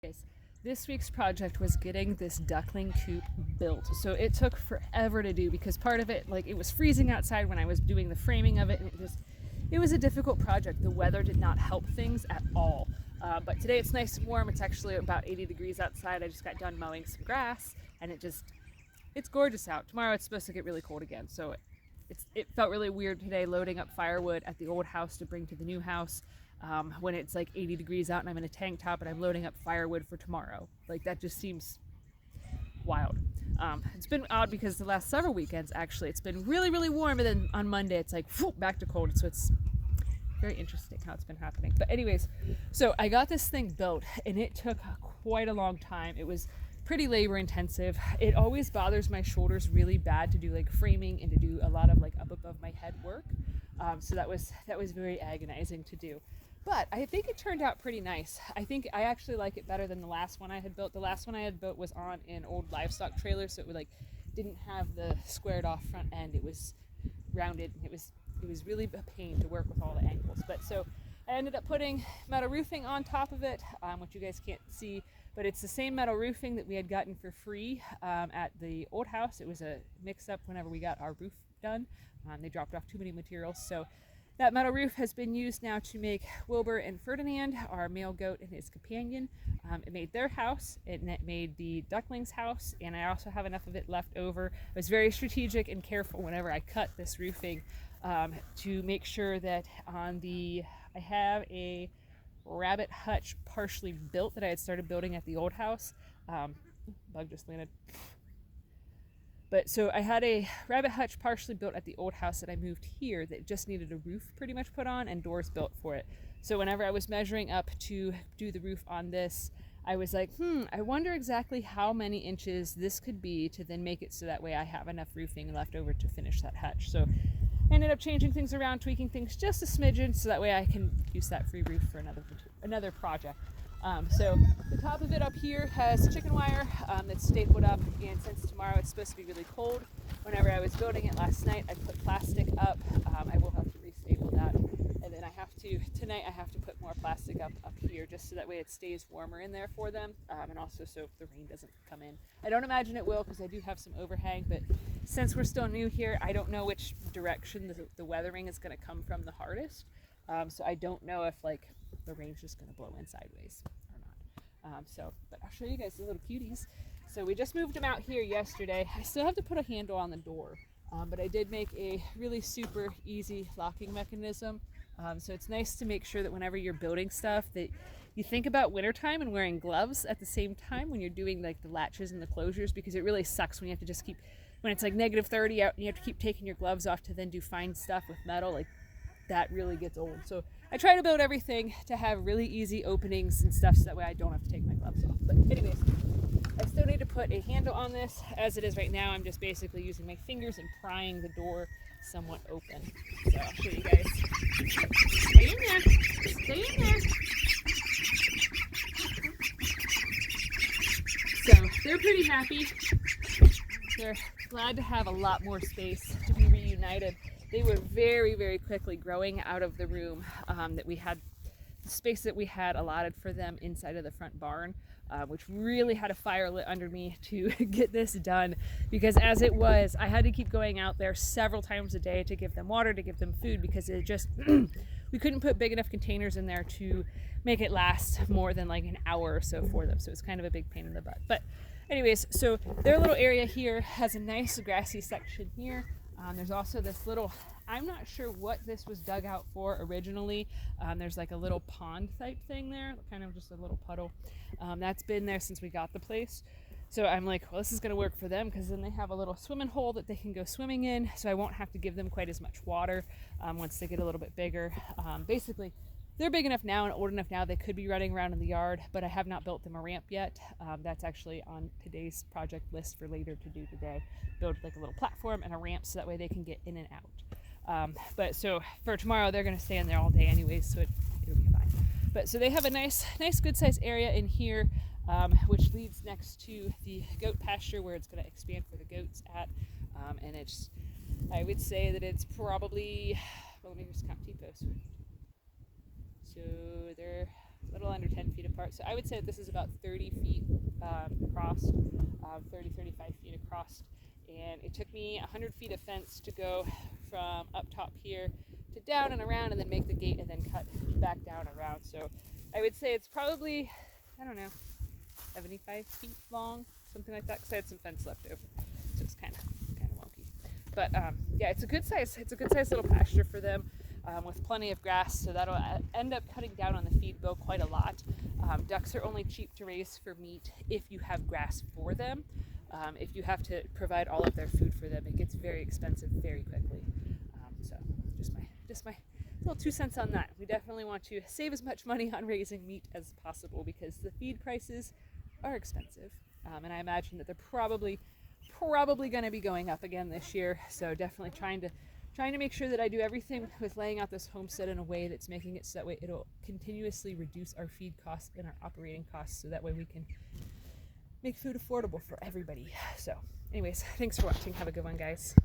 Guys, this week's project was getting this duckling coop built. So it took forever to do because part of it, like, it was freezing outside when I was doing the framing of it, and it was a difficult project. The weather did not help things at all. But today it's nice and warm. It's actually about 80 degrees outside. I just got done mowing some grass, and it's gorgeous out. Tomorrow it's supposed to get really cold again. So it felt really weird today loading up firewood at the old house to bring to the new house. When it's like 80 degrees out and I'm in a tank top and I'm loading up firewood for tomorrow. Like, that just seems wild. It's been odd because the last several weekends, actually, it's been really, really warm, and then on Monday it's like back to cold. So it's very interesting how it's been happening. But anyways, so I got this thing built, and it took quite a long time. It was pretty labor intensive. It always bothers my shoulders really bad to do like framing and to do a lot of like up above my head work. So that was very agonizing to do. But I think it turned out pretty nice. I think I actually like it better than the last one I had built. The last one I had built was on an old livestock trailer, so it didn't have the squared off front end. It was rounded, and it was really a pain to work with all the angles. But so I ended up putting metal roofing on top of it, which you guys can't see, but it's the same metal roofing that we had gotten for free at the old house. It was a mix-up whenever we got our roof done. They dropped off too many materials, so that metal roof has been used now to make Wilbur and Ferdinand, our male goat and his companion. It made their house, and it made the ducklings' house, and I also have enough of it left over. I was very strategic and careful whenever I cut this roofing to make sure that I have a rabbit hutch partially built that I had started building at the old house. Bug just landed. But so I had a rabbit hutch partially built at the old house that I moved here that just needed a roof pretty much put on and doors built for it. So whenever I was measuring up to do the roof on this, I was like, I wonder exactly how many inches this could be to then make it so that way I have enough roofing left over to finish that hutch. So I ended up changing things around, tweaking things just a smidgen, so that way I can use that free roof for another project. So the top of it up here has chicken wire that's stapled up, and since tomorrow it's supposed to be really cold, whenever I was building it last night, I put plastic up. I will have to re-staple that, and then tonight I have to put more plastic up here just so that way it stays warmer in there for them, and also so the rain doesn't come in. I don't imagine it will because I do have some overhang, but since we're still new here, I don't know which direction the weathering is going to come from the hardest. So I don't know if the rain's just going to blow in sideways or not. But I'll show you guys the little cuties. So we just moved them out here yesterday. I still have to put a handle on the door, but I did make a really super easy locking mechanism. So it's nice to make sure that whenever you're building stuff that you think about wintertime and wearing gloves at the same time when you're doing like the latches and the closures, because it really sucks when you have to just when it's like -30 out and you have to keep taking your gloves off to then do fine stuff with metal. Like, that really gets old. So I try to build everything to have really easy openings and stuff so that way I don't have to take my gloves off. But anyways, I still need to put a handle on this. As it is right now, I'm just basically using my fingers and prying the door somewhat open. So I'll show you guys. Stay in there. Stay in there. So they're pretty happy. They're glad to have a lot more space to be reunited. They were very, very quickly growing out of the room that we had, the space that we had allotted for them inside of the front barn, which really had a fire lit under me to get this done, because as it was, I had to keep going out there several times a day to give them water, to give them food, because it just, we couldn't put big enough containers in there to make it last more than like an hour or so for them. So it's kind of a big pain in the butt. But anyways, so their little area here has a nice grassy section here. There's also this little, I'm not sure what this was dug out for originally. There's like a little pond type thing there, kind of just a little puddle. That's been there since we got the place. So I'm like, well, this is going to work for them because then they have a little swimming hole that they can go swimming in. So I won't have to give them quite as much water once they get a little bit bigger. Basically, they're big enough now and old enough now they could be running around in the yard, but I have not built them a ramp yet. That's actually on today's project list for later to do today. Build like a little platform and a ramp so that way they can get in and out. But so for tomorrow, they're going to stay in there all day anyways, so it'll be fine. But so they have a nice good sized area in here, which leads next to the goat pasture where it's going to expand for the goats at. And I would say that it's probably, well, let me just count T-posts. So they're a little under 10 feet apart. So I would say that this is about 30 feet across, 35 feet across. And it took me 100 feet of fence to go from up top here to down and around, and then make the gate and then cut back down around. So I would say it's probably, I don't know, 75 feet long, something like that, because I had some fence left over. So it's kind of wonky. But yeah, it's a good size little pasture for them, with plenty of grass, so that'll end up cutting down on the feed bill quite a lot. Ducks are only cheap to raise for meat if you have grass for them. If you have to provide all of their food for them, it gets very expensive very quickly. So just my little 2 cents on that. We definitely want to save as much money on raising meat as possible because the feed prices are expensive, and I imagine that they're probably going to be going up again this year. So definitely trying to make sure that I do everything with laying out this homestead in a way that's making it so that way it'll continuously reduce our feed costs and our operating costs, so that way we can make food affordable for everybody. So anyways, thanks for watching. Have a good one, guys.